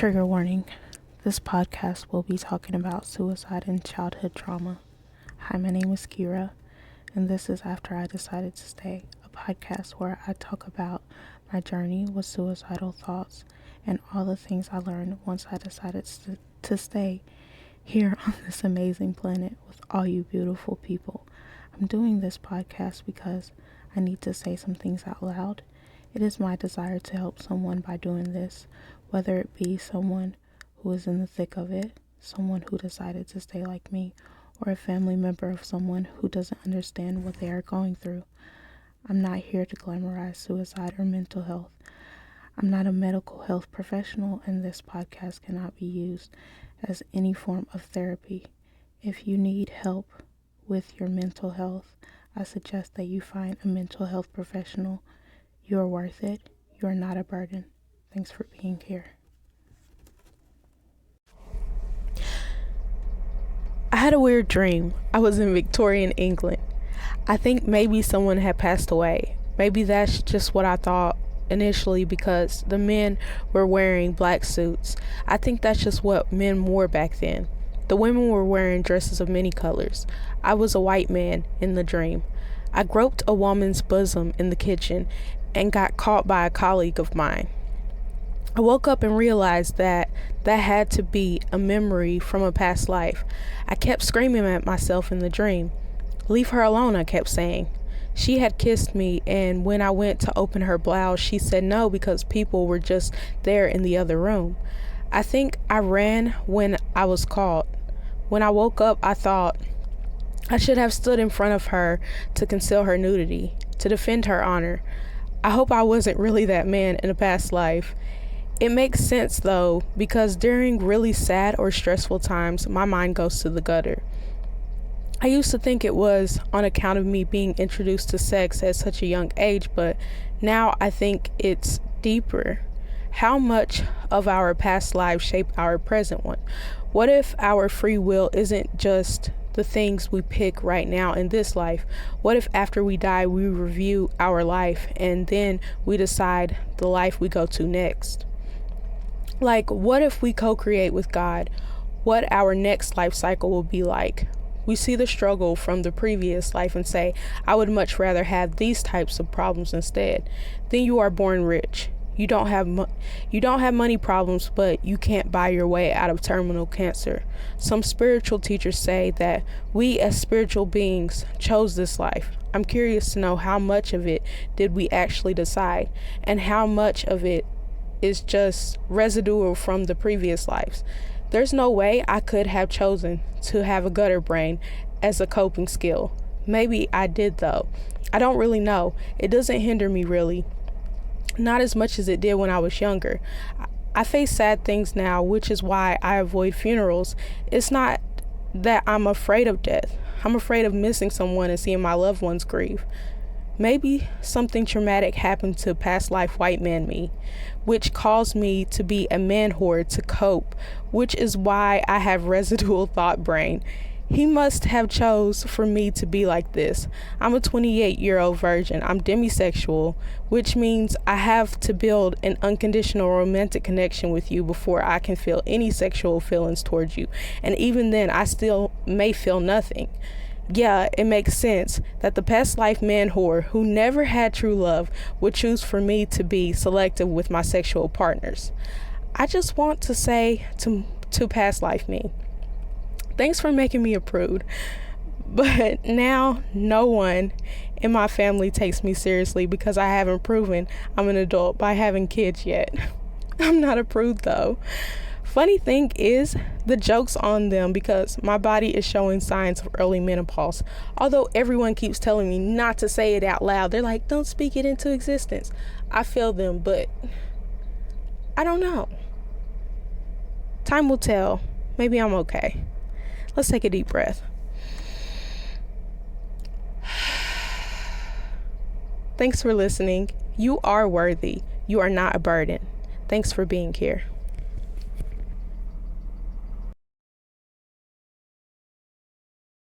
Trigger warning. This podcast will be talking about suicide and childhood trauma. Hi, my name is Kira, and this is After I Decided to Stay, a podcast where I talk about my journey with suicidal thoughts and all the things I learned once I decided to stay here on this amazing planet with all you beautiful people. I'm doing this podcast because I need to say some things out loud. It is my desire to help someone by doing this, whether it be someone who is in the thick of it, someone who decided to stay like me, or a family member of someone who doesn't understand what they are going through. I'm not here to glamorize suicide or mental health. I'm not a medical health professional, and this podcast cannot be used as any form of therapy. If you need help with your mental health, I suggest that you find a mental health professional. You are worth it. You are not a burden. Thanks for being here. I had a weird dream. I was in Victorian England. I think maybe someone had passed away. Maybe that's just what I thought initially because the men were wearing black suits. I think that's just what men wore back then. The women were wearing dresses of many colors. I was a white man in the dream. I groped a woman's bosom in the kitchen and got caught by a colleague of mine. I woke up and realized that had to be a memory from a past life. I kept screaming at myself in the dream. "Leave her alone," I kept saying. She had kissed me, and when I went to open her blouse, she said no because people were just there in the other room. I think I ran when I was caught. When I woke up, I thought I should have stood in front of her to conceal her nudity, to defend her honor. I hope I wasn't really that man in a past life. It makes sense though, because during really sad or stressful times, my mind goes to the gutter. I used to think it was on account of me being introduced to sex at such a young age, but now I think it's deeper. How much of our past lives shape our present one? What if our free will isn't just the things we pick right now in this life? What if after we die, we review our life and then we decide the life we go to next? Like, what if we co-create with God what our next life cycle will be like? We see the struggle from the previous life and say, I would much rather have these types of problems instead. Then you are born rich. You don't have money problems, but you can't buy your way out of terminal cancer. Some spiritual teachers say that we as spiritual beings chose this life. I'm curious to know how much of it did we actually decide, and how much of it is just residual from the previous lives. There's no way I could have chosen to have a gutter brain as a coping skill. Maybe I did though. I don't really know. It doesn't hinder me really. Not as much as it did when I was younger. I face sad things now, which is why I avoid funerals. It's not that I'm afraid of death. I'm afraid of missing someone and seeing my loved ones grieve. Maybe something traumatic happened to past life white man me, which caused me to be a man whore to cope, which is why I have residual thought brain. He must have chose for me to be like this. I'm a 28-year-old virgin. I'm demisexual, which means I have to build an unconditional romantic connection with you before I can feel any sexual feelings towards you. And even then, I still may feel nothing. Yeah, it makes sense that the past life man whore who never had true love would choose for me to be selective with my sexual partners. I just want to say to past life me, thanks for making me a prude, but now no one in my family takes me seriously because I haven't proven I'm an adult by having kids yet. I'm not a prude though. Funny thing is, the joke's on them because my body is showing signs of early menopause. Although everyone keeps telling me not to say it out loud. They're like, don't speak it into existence. I feel them, but I don't know. Time will tell. Maybe I'm okay. Let's take a deep breath. Thanks for listening. You are worthy. You are not a burden. Thanks for being here.